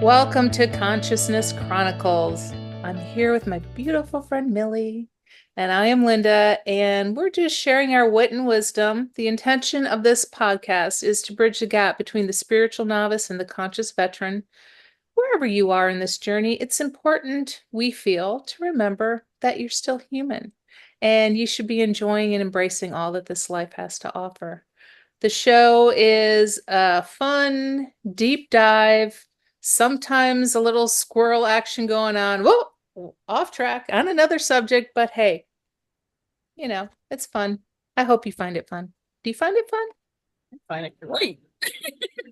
Welcome to Consciousness Chronicles. I'm here with my beautiful friend Millie, and I am Linda, and we're just sharing our wit and wisdom. The intention of this podcast is to bridge the gap between the spiritual novice and the conscious veteran. Wherever you are in this journey, it's important, we feel, to remember that you're still human and you should be enjoying and embracing all that this life has to offer. The show is a fun, deep dive, sometimes a little squirrel action going on. Whoa, off track on another subject, but hey, it's fun. I hope you find it fun. Do you find it fun? I find it great.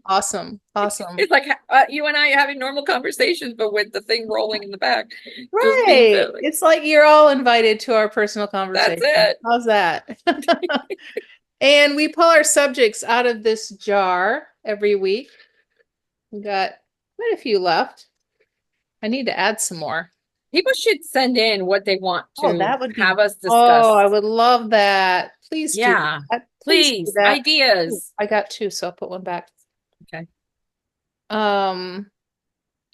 Awesome. Awesome. It's like you and I having normal conversations, but with the thing rolling in the back, just being Right. silly. It's like you're all invited to our personal That's conversation. it. How's that? And we pull our subjects out of this jar every week. We got quite a few left. I need to add some more. People should send in what they want Oh, to that would be, have us oh, discuss. I would love that. Please do Yeah, that. Please do please, that. Ooh, ideas. I got two, so I'll put one back. Okay. Um,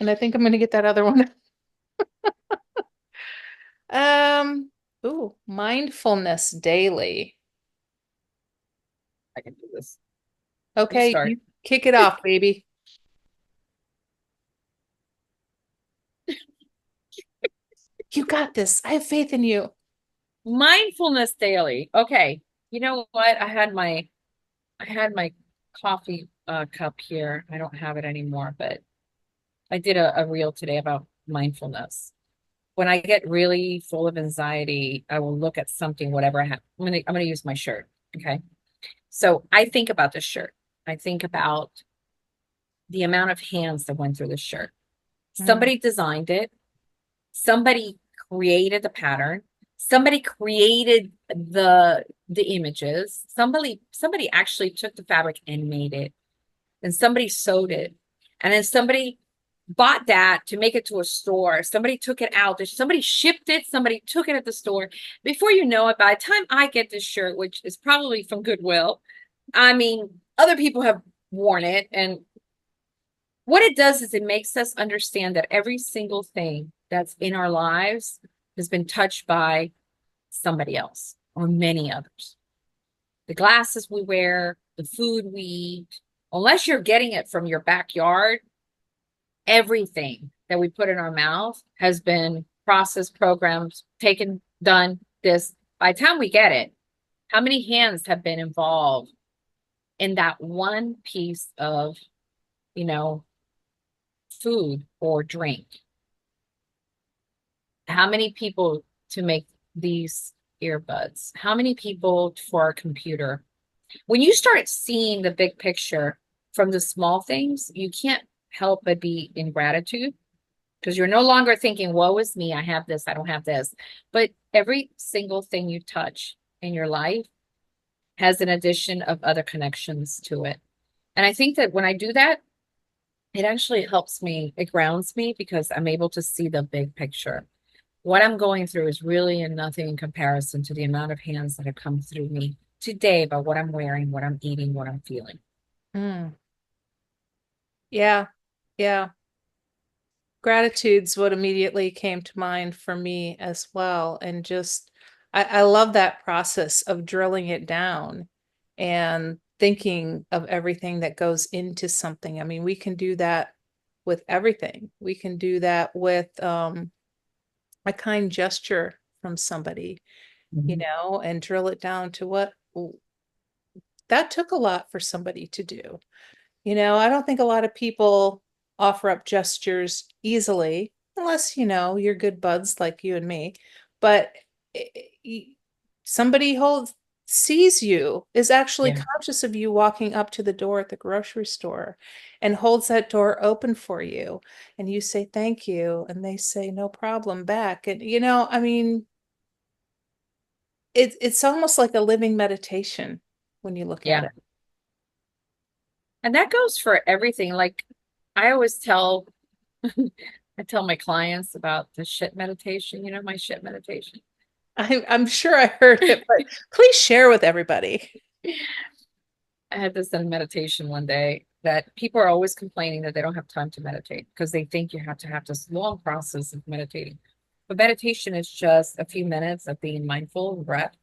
and I think I'm gonna get that other one. Um, mindfulness daily. I can do this. You Okay, start. you kick it off, baby. You got this. I have faith in you. Mindfulness daily. Okay. You know what? I had my coffee cup here. I don't have it anymore, but I did a reel today about mindfulness. When I get really full of anxiety, I will look at something, whatever I have. I'm gonna use my shirt. Okay. So I think about this shirt. I think about the amount of hands that went through this shirt. Mm, Somebody designed it, somebody created the pattern, somebody created the images, somebody actually took the fabric and made it, and somebody sewed it, and then somebody bought that to make it to a store. Somebody took it out. Somebody shipped it. Somebody took it at the store. Before you know it, by the time I get this shirt, which is probably from Goodwill, I mean, other people have worn it. And what it does is it makes us understand that every single thing that's in our lives has been touched by somebody else or many others. The glasses we wear, the food we eat, unless you're getting it from your backyard, everything that we put in our mouth has been processed, programmed, taken, done this. By the time we get it, how many hands have been involved in that one piece of, you know, food or drink? How many people to make these earbuds? How many people for a computer? When you start seeing the big picture from the small things, you can't help but be in gratitude because you're no longer thinking, woe is me, I have this, I don't have this. But every single thing you touch in your life has an addition of other connections to it. And I think that when I do that, it actually helps me, it grounds me because I'm able to see the big picture. What I'm going through is really nothing in comparison to the amount of hands that have come through me today about what I'm wearing, what I'm eating, what I'm feeling. mm. Yeah, yeah. Gratitude's what immediately came to mind for me as well. And just, I love that process of drilling it down and thinking of everything that goes into something. I mean, we can do that with everything. We can do that with a kind gesture from somebody, Mhm. and drill it down to what that took a lot for somebody to do. I don't think a lot of people offer up gestures easily, unless, you're good buds like you and me. But i- i- somebody sees you, is actually Yeah. conscious of you walking up to the door at the grocery store and holds that door open for you. And you say thank you, and they say no problem back. And, I mean, it's almost like a living meditation when you look at Yeah. it. And that goes for everything. Like I always tell, I tell my clients about the shit meditation, my shit meditation. I'm sure I heard it, but please share with everybody. I had this in meditation one day that people are always complaining that they don't have time to meditate because they think you have to have this long process of meditating. But meditation is just a few minutes of being mindful of breath.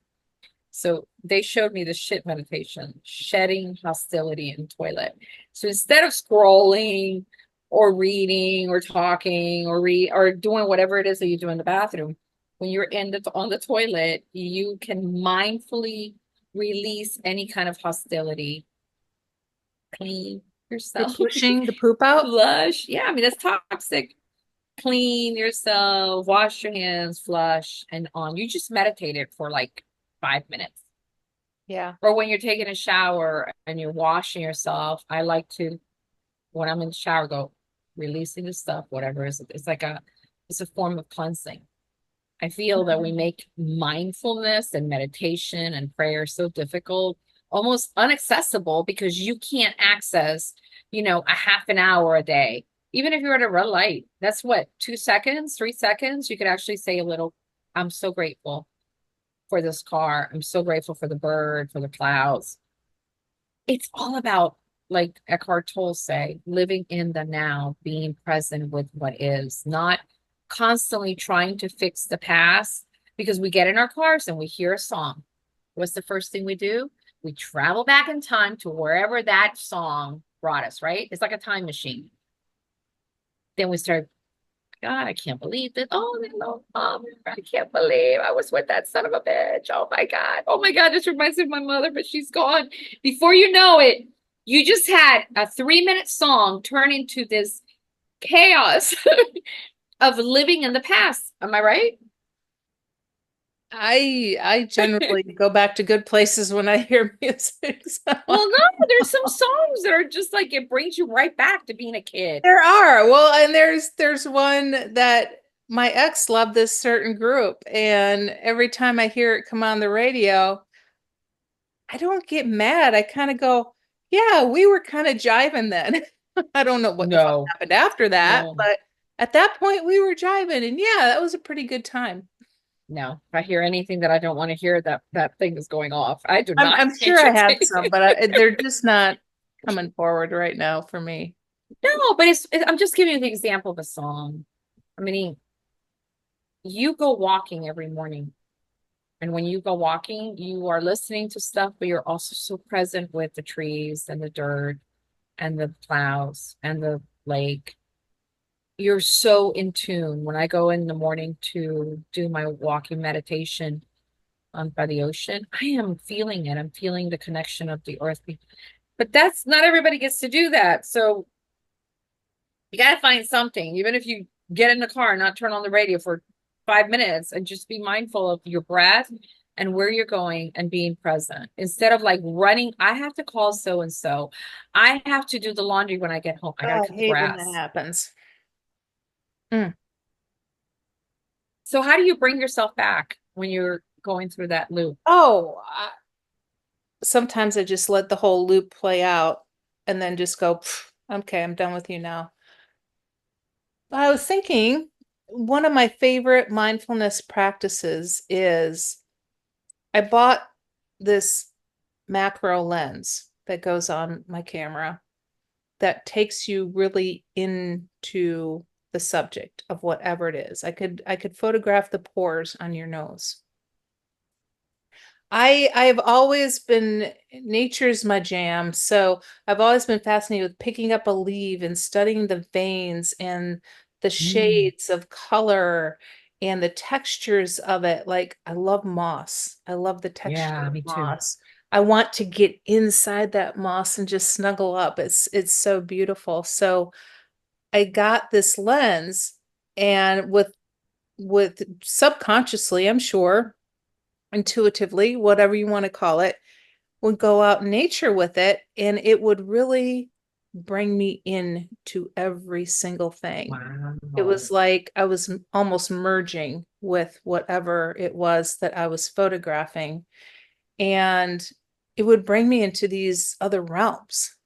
So they showed me the shit meditation, shedding hostility in toilet. So instead of scrolling or reading or talking or doing whatever it is that you do in the bathroom, when you're on the toilet, you can mindfully release any kind of hostility, clean You're yourself, pushing the poop out? flush. Yeah, I mean that's toxic. Clean yourself, wash your hands, flush, and on. You just meditated for like 5 minutes. Yeah. Or when you're taking a shower and you're washing yourself, I like to, when I'm in the shower, go releasing the stuff, whatever it is. It's a form of cleansing. I feel that we make mindfulness and meditation and prayer so difficult, almost inaccessible because you can't access, a half an hour a day. Even if you're at a red light, that's what, 2 seconds, 3 seconds, you could actually say a little, I'm so grateful for this car. I'm so grateful for the bird, for the clouds. It's all about, like Eckhart Tolle say, living in the now, being present with what is, not constantly trying to fix the past because we get in our cars and we hear a song. What's the first thing we do? We travel back in time to wherever that song brought us, right? It's like a time machine. Then we start, God, I can't believe this. Oh, no, mom, I can't believe I was with that son of a bitch. Oh my God. Oh my God. This reminds me of my mother, but she's gone. Before you know it, you just had a 3-minute song turn into this chaos of living in the past. Am I right? I generally go back to good places when I hear music. So. Well, no, there's some songs that are just like it brings you right back to being a kid. There are. Well, and there's one that my ex loved this certain group, and every time I hear it come on the radio, I don't get mad. I kind of go, yeah, we were kind of jiving then. I don't know what the fuck No, happened after that, no, but at that point we were jiving, and yeah, that was a pretty good time. no. If I hear anything that I don't want to hear, that thing is going off. I do not I'm sure I have entertain. some, but they're just not coming forward right now for me. No, but I'm just giving you the example of a song. I mean, you go walking every morning, and when you go walking, you are listening to stuff, but you're also so present with the trees and the dirt and the clouds and the lake. You're so in tune. When I go in the morning to do my walking meditation by the ocean, I am feeling it. I'm feeling the connection of the earth. But that's not everybody gets to do that. So you got to find something, even if you get in the car and not turn on the radio for 5 minutes and just be mindful of your breath and where you're going and being present instead of like running. I have to call so and so. I have to do the laundry when I get home. I got to Oh, cut I the hate when that grass. happens. Mm. So, how do you bring yourself back when you're going through that loop? Oh, sometimes I just let the whole loop play out and then just go, "Pff, okay, I'm done with you now." I was thinking one of my favorite mindfulness practices is I bought this macro lens that goes on my camera that takes you really into the subject of whatever it is. I could photograph the pores on your nose. I've always been nature's my jam, so I've always been fascinated with picking up a leaf and studying the veins and the Mm, shades of color and the textures of it. Like I love moss. I love the texture yeah, of me too. moss. I want to get inside that moss and just snuggle up. It's so beautiful. So I got this lens and with subconsciously, I'm sure, intuitively, whatever you want to call it, would go out in nature with it, and it would really bring me in to every single thing. It Wow. was like I was almost merging with whatever it was that I was photographing, and it would bring me into these other realms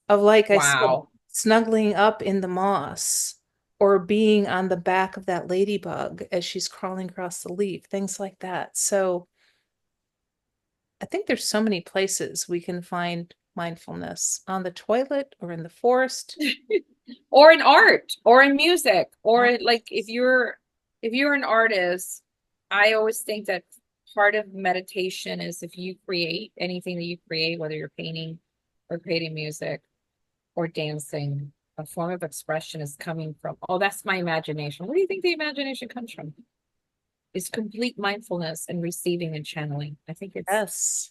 of, like I said, Wow. snuggling up in the moss or being on the back of that ladybug as she's crawling across the leaf, things like that. So I think there's so many places we can find mindfulness on the toilet or in the forest. Or in art or in music or like Yes. if you're an artist, I always think that part of meditation is if you create anything that you create, whether you're painting or creating music or dancing, a form of expression is coming from, oh, that's my imagination. Where do you think the imagination comes from? It's complete mindfulness and receiving and channeling. I think it's, Yes.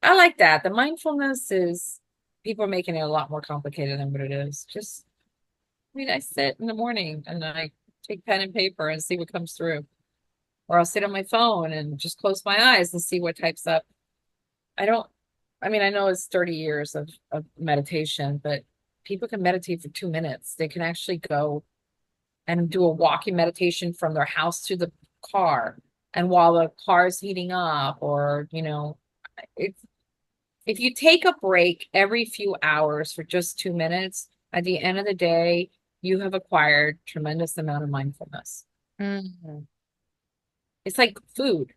I like that. The mindfulness is, people are making it a lot more complicated than what it is. Just, I mean, I sit in the morning and I take pen and paper and see what comes through. Or I'll sit on my phone and just close my eyes and see what types up. I don't, I mean, I know it's 30 years of meditation, but people can meditate for 2 minutes. They can actually go and do a walking meditation from their house to the car. And while the car is heating up, or, it's, if you take a break every few hours for just 2 minutes, at the end of the day, you have acquired tremendous amount of mindfulness. Mhm. It's like food.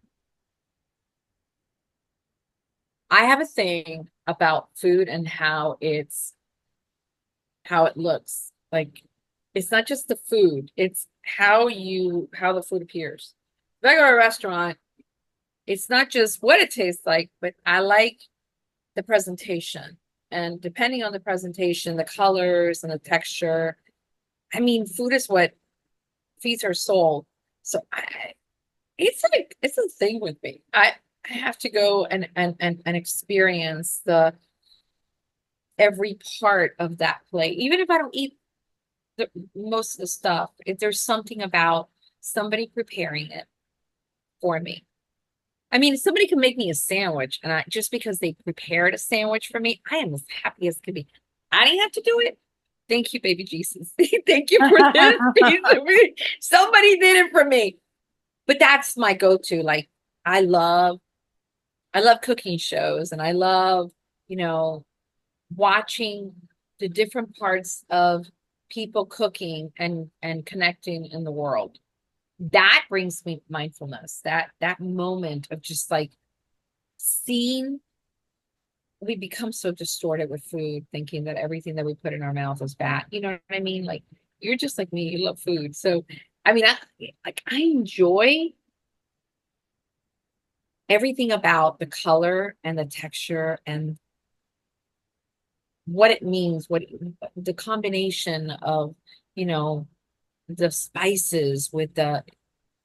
I have a thing about food and how it looks. Like it's not just the food, it's how the food appears. If I go to a restaurant, it's not just what it tastes like, but I like the presentation. And depending on the presentation, the colors and the texture. I mean, food is what feeds our soul. So it's a thing with me. I have to go and experience the every part of that plate. Even if I don't eat most of the stuff, if there's something about somebody preparing it for me. I mean, somebody can make me a sandwich, and I just because they prepared a sandwich for me, I am as happy as can be. I didn't have to do it. Thank you, baby Jesus. Thank you for this piece of me. Somebody did it for me. But that's my go-to. Like I love I love cooking shows and I love, you know, watching the different parts of people cooking and connecting in the world. That brings me mindfulness. That moment of just like seeing, we become so distorted with food, thinking that everything that we put in our mouth is bad. You know what I mean? Like you're just like me, you love food. So I mean, I enjoy everything about the color and the texture and what it means, what the combination of, you know, the spices with the,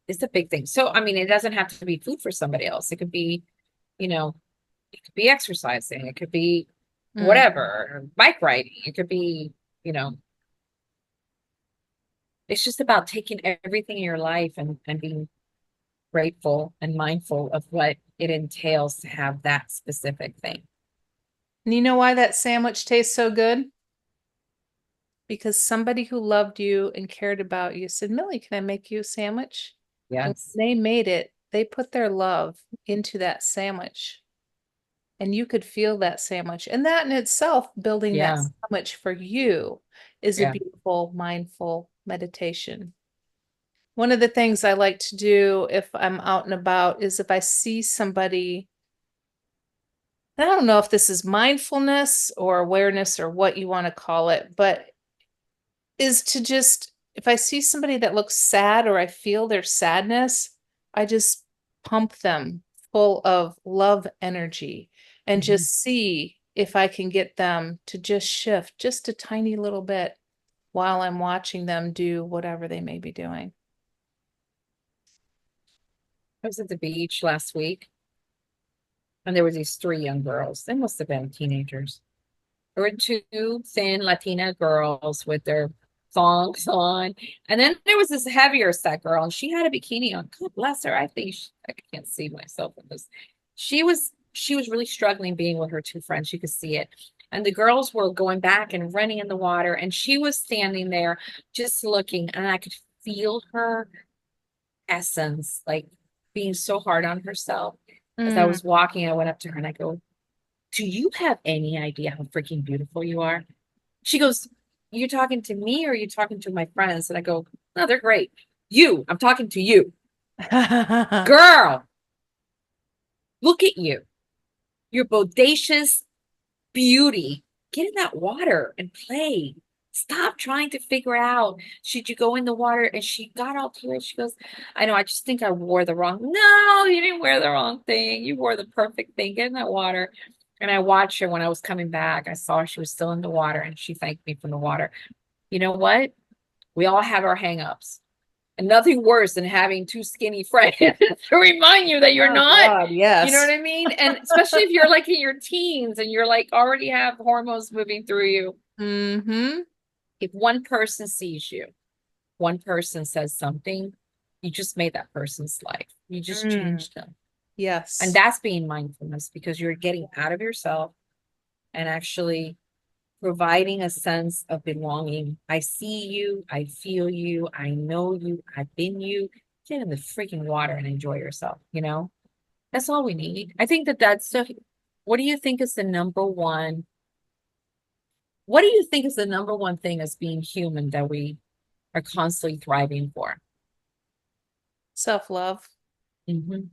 it's a big thing. So, I mean, it doesn't have to be food for somebody else. It could be, you know, it could be exercising. It could be Mm. whatever, bike riding. It could be, you know, it's just about taking everything in your life and being grateful and mindful of what it entails to have that specific thing. And you know why that sandwich tastes so good? Because somebody who loved you and cared about you said, Millie, can I make you a sandwich? And Yes. when they made it, they put their love into that sandwich. And you could feel that sandwich. And that in itself, building that Yeah. sandwich for you is a Yeah. beautiful, mindful meditation. One of the things I like to do if I'm out and about is if I see somebody, I don't know if this is mindfulness or awareness or what you want to call it, but is to just, if I see somebody that looks sad or I feel their sadness, I just pump them full of love energy and Mhm. just see if I can get them to just shift just a tiny little bit while I'm watching them do whatever they may be doing. I was at the beach last week and there were these three young girls. They must have been teenagers. There were two thin Latina girls with their thongs on. And then there was this heavier set girl, and she had a bikini on. God bless her. I can't see myself in this. She was really struggling being with her two friends. You could see it. And the girls were going back and running in the water, and she was standing there just looking, and I could feel her essence, like being so hard on herself. As I Mm. was walking, I went up to her and I go, do you have any idea how freaking beautiful you are? She goes, you talking to me or are you talking to my friends? And I go, no, they're great. I'm talking to you. Girl, Look at you. You're bodacious beauty. Get in that water and play. Stop trying to figure out, should you go in the water? And she got all teary. She goes, I know, I just think I wore the wrong. No, you didn't wear the wrong thing. You wore the perfect thing. Get in that water. And I watched her when I was coming back. I saw she was still in the water and she thanked me from the water. You know what? We all have our hangups. And nothing worse than having two skinny friends to remind you that you're Oh not, God, you know what yes. I mean? And especially if you're like in your teens and you're like already have hormones moving through you. Mm-hmm. If one person sees you, one person says something, you just made that person's life. You just Mm. changed them. And Yes. that's being mindfulness because you're getting out of yourself and actually providing a sense of belonging. I see you, I feel you, I know you, I've been you. Get in the freaking water and enjoy yourself, you know? That's all we need. I think that that's so. What do you think is the number one? What do you think is the number one thing as being human that we are constantly thriving for? Self-love. Hmm. It,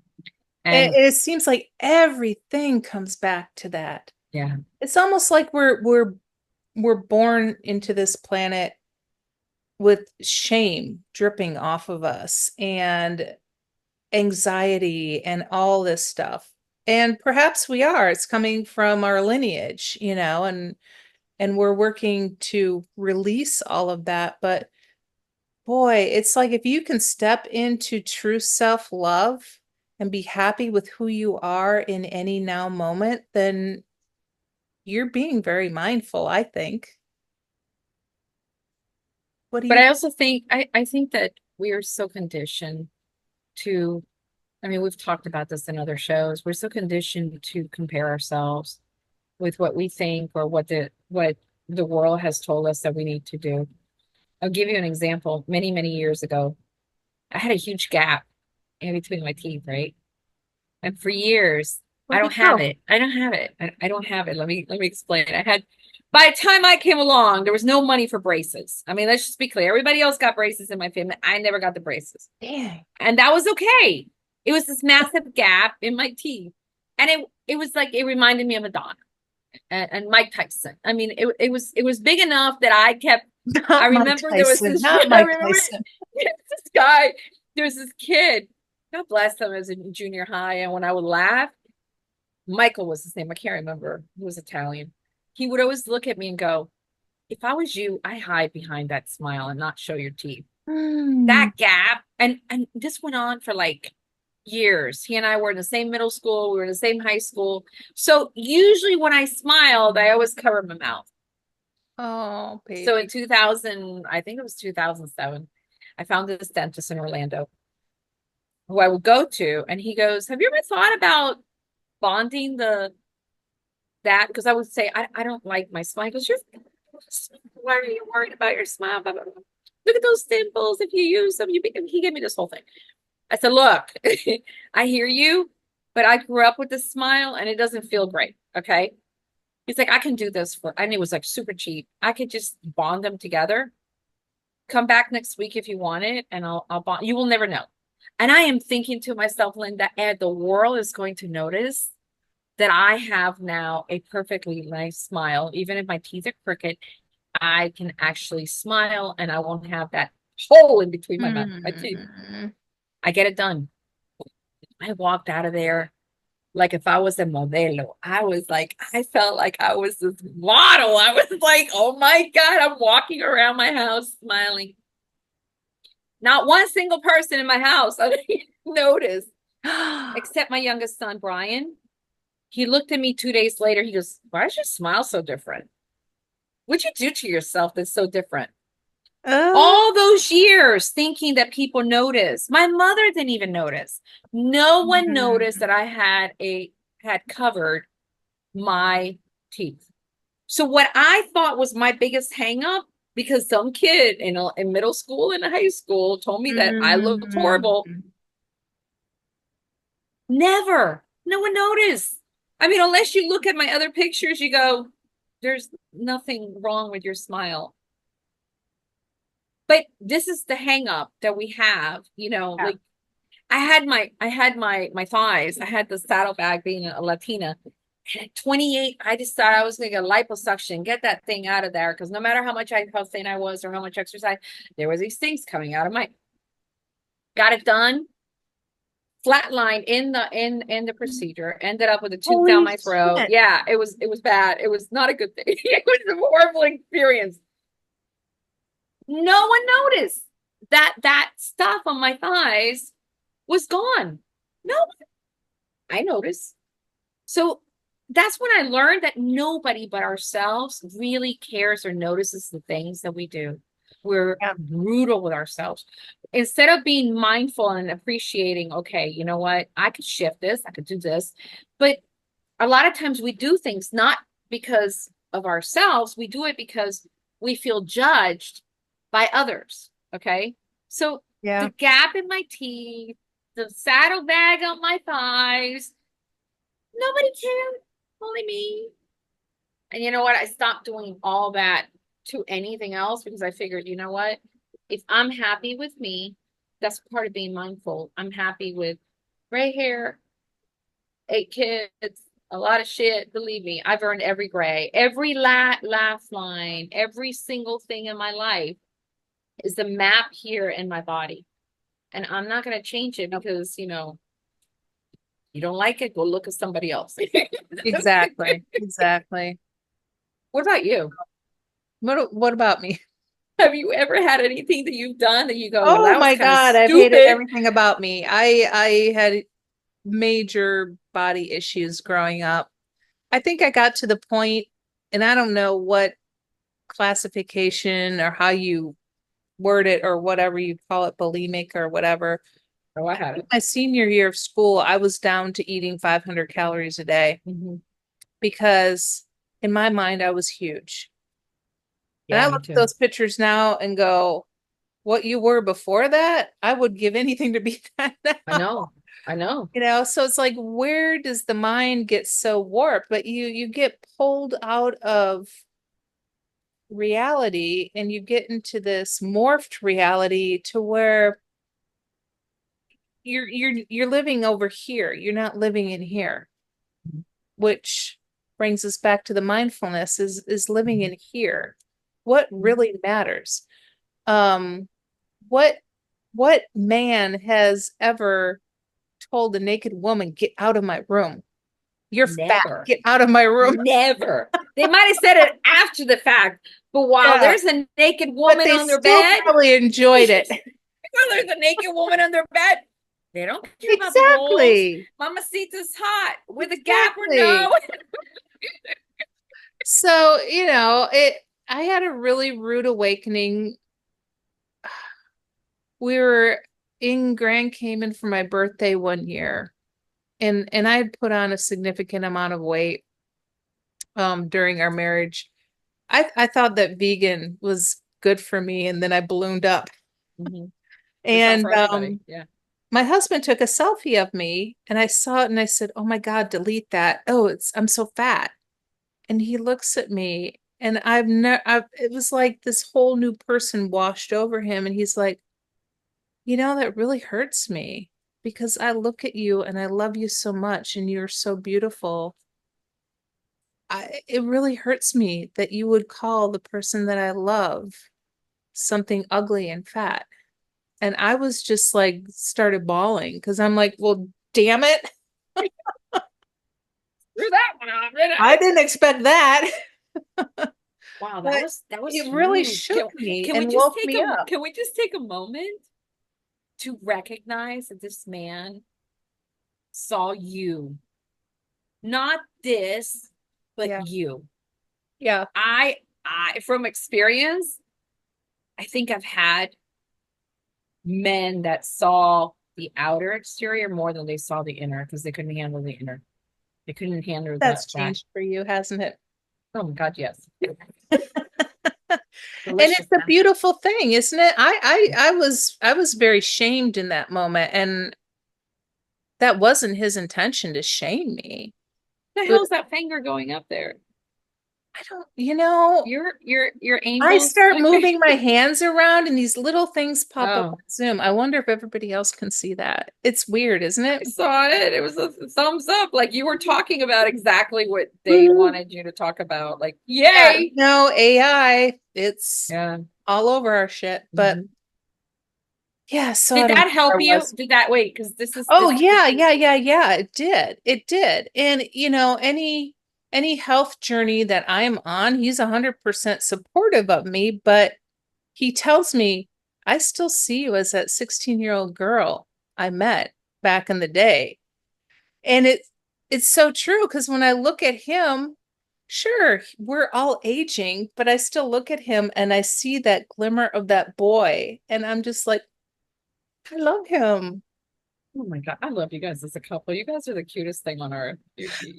And it seems like everything comes back to that. yeah, It's almost like we're born into this planet with shame dripping off of us and anxiety and all this stuff. And perhaps we are. It's coming from our lineage, and we're working to release all of that. But boy, it's like if you can step into true self-love and be happy with who you are in any now moment, then you're being very mindful, I think. What do but you I also think I think that we are so conditioned to. I mean, we've talked about this in other shows. We're so conditioned to compare ourselves with what we think or what the world has told us that we need to do. I'll give you an example. Many, many years ago, I had a huge gap in between my teeth, right? And for years, I Where'd don't it have go? it. I don't have it. I don't have it. Let me explain. I had by the time I came along, there was no money for braces. I mean, let's just be clear. Everybody else got braces in my family. I never got the braces. Dang. And that was okay. It was this massive gap in my teeth. And it was like it reminded me of Madonna and Mike Tyson. I mean, it was big enough that I kept. I Not Mike remember there was Tyson, this. not I Mike remember Tyson. this guy. There was this kid. God bless him, as in junior high, and when I would laugh, Michael was his name. I can't remember. He was Italian. He would always look at me and go, "If I was you, I hide behind that smile and not show your teeth." Hmm. That gap, and this went on for like years. He and I were in the same middle school. We were in the same high school. So usually when I smiled, I always covered my mouth. Oh, So in baby. 2000, I think it was 2007, I found this dentist in Orlando who I would go to, and he goes, "Have you ever thought about bonding the that?" Because I would say, I don't like my smile. He goes, why are you worried about your smile? Blah, blah, blah. Look at those dimples. If you use them, he gave me this whole thing. I said, look, I hear you, but I grew up with this smile and it doesn't feel great. Okay. He's like, I can do this and it was like super cheap. I could just bond them together. Come back next week if you want it, and I'll bond. You will never know. And I am thinking to myself, Linda, Ed, the world is going to notice that I have now a perfectly nice smile. Even if my teeth are crooked, I can actually smile and I won't have that hole in between my teeth. Hmm. I get it done. I walked out of there like if I was a modelo. I was like, I felt like I was this model. I was like, oh my God, I'm walking around my house smiling. Not one single person in my house I didn't notice, except my youngest son, Brian. He looked at me 2 days later. He goes, why does your smile so different? What'd you do to yourself that's so different? Oh. All those years thinking that people notice. My mother didn't even notice. No one noticed Hmm. that I had covered my teeth. So what I thought was my biggest hang up, because some kid in middle school and high school told me that I looked horrible. Hmm. Never. No one noticed. I mean, unless you look at my other pictures, you go, there's nothing wrong with your smile. But this is the hang up that we have, Yeah. like I had my thighs. I had the saddlebag being a Latina. And at 28, I decided I was going to get liposuction, get that thing out of there. Because no matter how thin I was or how much exercise, there was these things coming out of my. Got it done. Flatline in the procedure. Ended up with a tube down Holy my throat. shit. Yeah, it was bad. It was not a good thing. It was a horrible experience. No one noticed that stuff on my thighs was gone. No, I noticed. So that's when I learned that nobody but ourselves really cares or notices the things that we do. We're Yeah. brutal with ourselves. Instead of being mindful and appreciating, okay, you know what? I could shift this, I could do this. But a lot of times we do things not because of ourselves, we do it because we feel judged by others. Okay. So the Yeah. gap in my teeth, the saddlebag on my thighs, nobody cared, only me. And you know what? I stopped doing all that to anything else because I figured, you know what? If I'm happy with me, that's part of being mindful. I'm happy with gray hair, 8 kids, a lot of shit. Believe me, I've earned every gray, every laugh line, every single thing in my life is the map here in my body. And I'm not going to change it because, you don't like it, go look at somebody else. Exactly. Exactly. What about you? What about me? Have you ever had anything that you've done that you go, well, Oh that was my kind of God, I've hated stupid? everything about me. I had major body issues growing up. I think I got to the point, and I don't know what classification or how you word it or whatever you call it, bulimic or whatever. Oh, I had it. My senior year of school, I was down to eating 500 calories a day Hmm. because in my mind, I was huge. And I Yeah, look me at too. those pictures now and go, what you were before that, I would give anything to be that I now. know. I know. So it's like, where does the mind get so warped? But you get pulled out of reality and you get into this morphed reality to where you're living over here. You're not living in here, which brings us back to the mindfulness is living in here. What really matters? Um, what what man has ever told a naked woman, get out of my room? You're fat. Never. Get out of my room. Never. They might have said it after the fact, but while Yeah. there's a naked But woman they on their still bed, probably enjoyed it. while there's a naked woman on their bed, they don't care about the holes. Exactly. Mamacita's hot with a gap or Exactly. no. So, I had a really rude awakening. We were in Grand Cayman for my birthday one year, and I had put on a significant amount of weight during our marriage. I thought that vegan was good for me, and then I ballooned up. Mhm. It's not And for everybody. Yeah. my husband took a selfie of me, and I saw it, and I said, "Oh my God, delete that! Oh, I'm so fat." And he looks at me, and I've never. It was like this whole new person washed over him, and he's like, that really hurts me because I look at you and I love you so much, and you're so beautiful. It really hurts me that you would call the person that I love something ugly and fat. And I was just like, started bawling because I'm like, well, damn it. Threw that one out, didn't I I? didn't expect that. Wow, that But was it really huge. shook me Can we and just woke take me up. a moment to recognize that this man saw you, not this, but Yeah. you. Yeah. I from experience, I think I've had men that saw the outer exterior more than they saw the inner because they couldn't handle the inner. They couldn't handle That's that. changed for you, hasn't it? Oh my God, yes. And it's Delicious. a beautiful thing, isn't it? I was very shamed in that moment, and that wasn't his intention to shame me. The But hell's that finger going up there? I don't, you know, Your I angels. start moving my hands around and these little things pop up on Oh, Zoom. I wonder if everybody else can see that. It's weird, isn't I it? saw it. It was a thumbs up. Like you were talking about exactly what they Mhm. wanted you to talk about. Like, Yeah, yay. no, AI, it's Yeah. all over our shit. But Mhm. yeah, so I Did don't know that help where I you? was. Did that wait? Because Oh this is yeah, yeah, yeah, yeah. It did. It did. And you know, any health journey that I'm on, he's 100% supportive of me, but he tells me, I still see you as that 16-year-old girl I met back in the day. And it's so true because when I look at him, sure, we're all aging, but I still look at him and I see that glimmer of that boy, and I'm just like, I love him. Oh my God, I love you guys as a couple. You guys are the cutest thing on earth.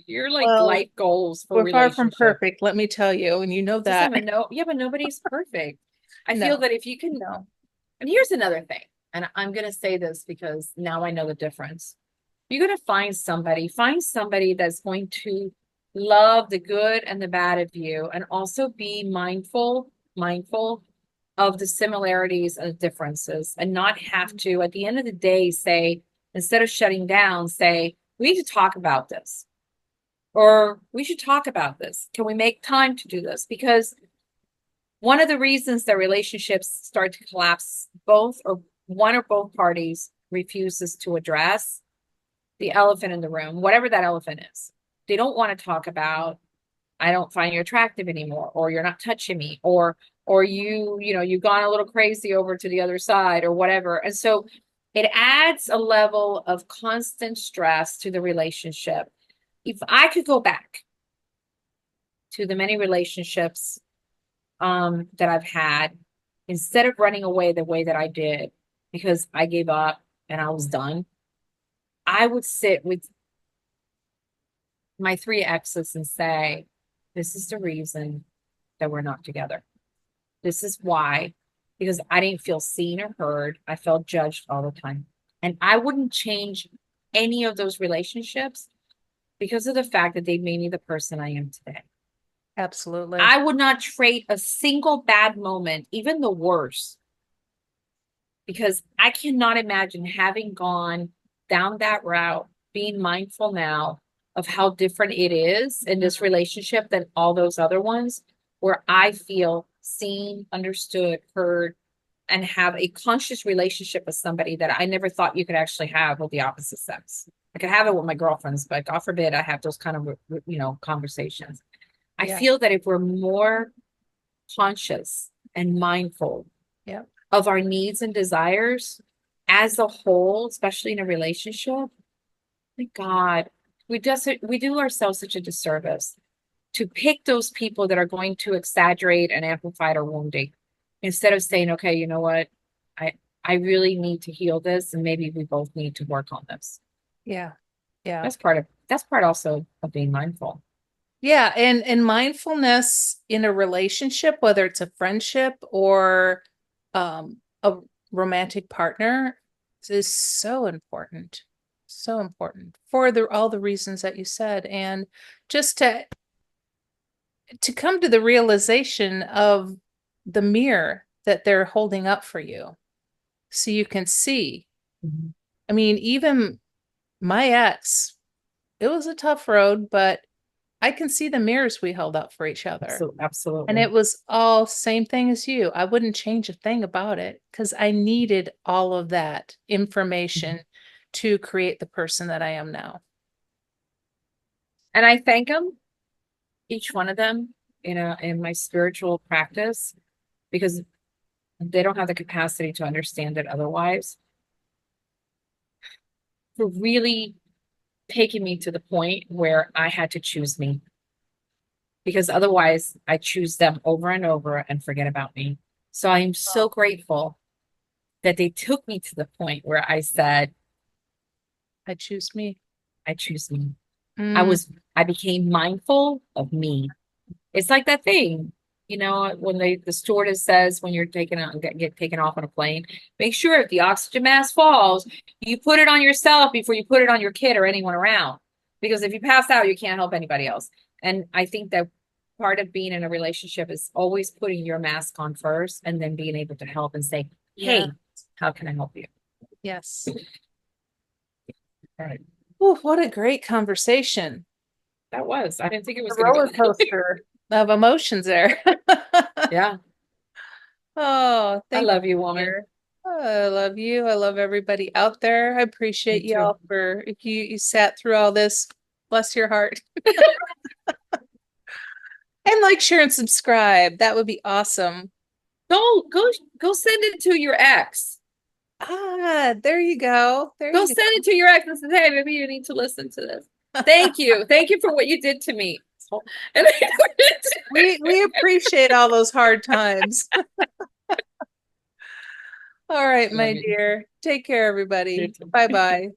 You're like Well, life goals for we're far from relationship. perfect, let me tell you, and you know Just that. have a no, yeah, but nobody's perfect. I feel No, that if you can, no. and here's another thing, and I'm gonna say this because now I know the difference. You're gonna find somebody that's going to love the good and the bad of you, and also be mindful of the similarities and the differences, and not have to, at the end of the day, say, instead of shutting down, say, we need to talk about this, or we should talk about this. Can we make time to do this? Because one of the reasons that relationships start to collapse, both or one or both parties refuses to address the elephant in the room, whatever that elephant is. They don't want to talk about, I don't find you attractive anymore, or you're not touching me, or you've gone a little crazy over to the other side, or whatever. And so it adds a level of constant stress to the relationship. If I could go back to the many relationships that I've had, instead of running away the way that I did because I gave up and I was done, I would sit with my three exes and say, this is the reason that we're not together. This is why, because I didn't feel seen or heard. I felt judged all the time. And I wouldn't change any of those relationships because of the fact that they made me the person I am today. Absolutely. I would not trade a single bad moment, even the worst, because I cannot imagine having gone down that route, being mindful now of how different it is in this relationship than all those other ones, where I feel seen, understood, heard, and have a conscious relationship with somebody that I never thought you could actually have with the opposite sex. I could have it with my girlfriends, but God forbid I have those kind of conversations. I Yeah. feel that if we're more conscious and mindful Yeah. of our needs and desires as a whole, especially in a relationship, my God, we do ourselves such a disservice to pick those people that are going to exaggerate and amplify our wounding instead of saying, okay, you know what? I I really need to heal this, and maybe we both need to work on this. Yeah. Yeah. That's part also of being mindful. Yeah, and mindfulness in a relationship, whether it's a friendship or a romantic partner, is so important. So important for the all the reasons that you said. And just to come to the realization of the mirror that they're holding up for you so you can see. Mhm. I mean, even my ex, it was a tough road, but I can see the mirrors we held up for each other. And Absolutely. it was all same thing as you. I wouldn't change a thing about it because I needed all of that information to create the person that I am now. And I thank them, each one of them, in my spiritual practice, because they don't have the capacity to understand it otherwise, for really taking me to the point where I had to choose me, because otherwise I choose them over and over and forget about me. So I am so Oh, grateful that they took me to the point where I said, I choose me. I choose me. Mm, I became mindful of me. It's like that thing, when the stewardess says when you're get taken off on a plane, make sure if the oxygen mask falls, you put it on yourself before you put it on your kid or anyone around. Because if you pass out, you can't help anybody else. And I think that part of being in a relationship is always putting your mask on first and then being able to help and say, hey, Yeah. how can I help you? Yes. Right. Ooh, what a great conversation. That was. I didn't think it A was going to go roller that way. coaster of emotions there. Yeah. Oh, I thank love you, you, woman. dear. Oh, I love you. I love everybody out there. I Me appreciate too. y'all for if you sat through all this. Bless your heart. And like, share, and subscribe. That would be awesome. Go send it to your ex. Ah, there you go. There Go you send it to your ex and say, hey, maybe you need to listen to this. Thank you. Thank you for what you did to me. And we appreciate all those hard times. All right, love my you. dear. Take care, You everybody. too. Bye bye.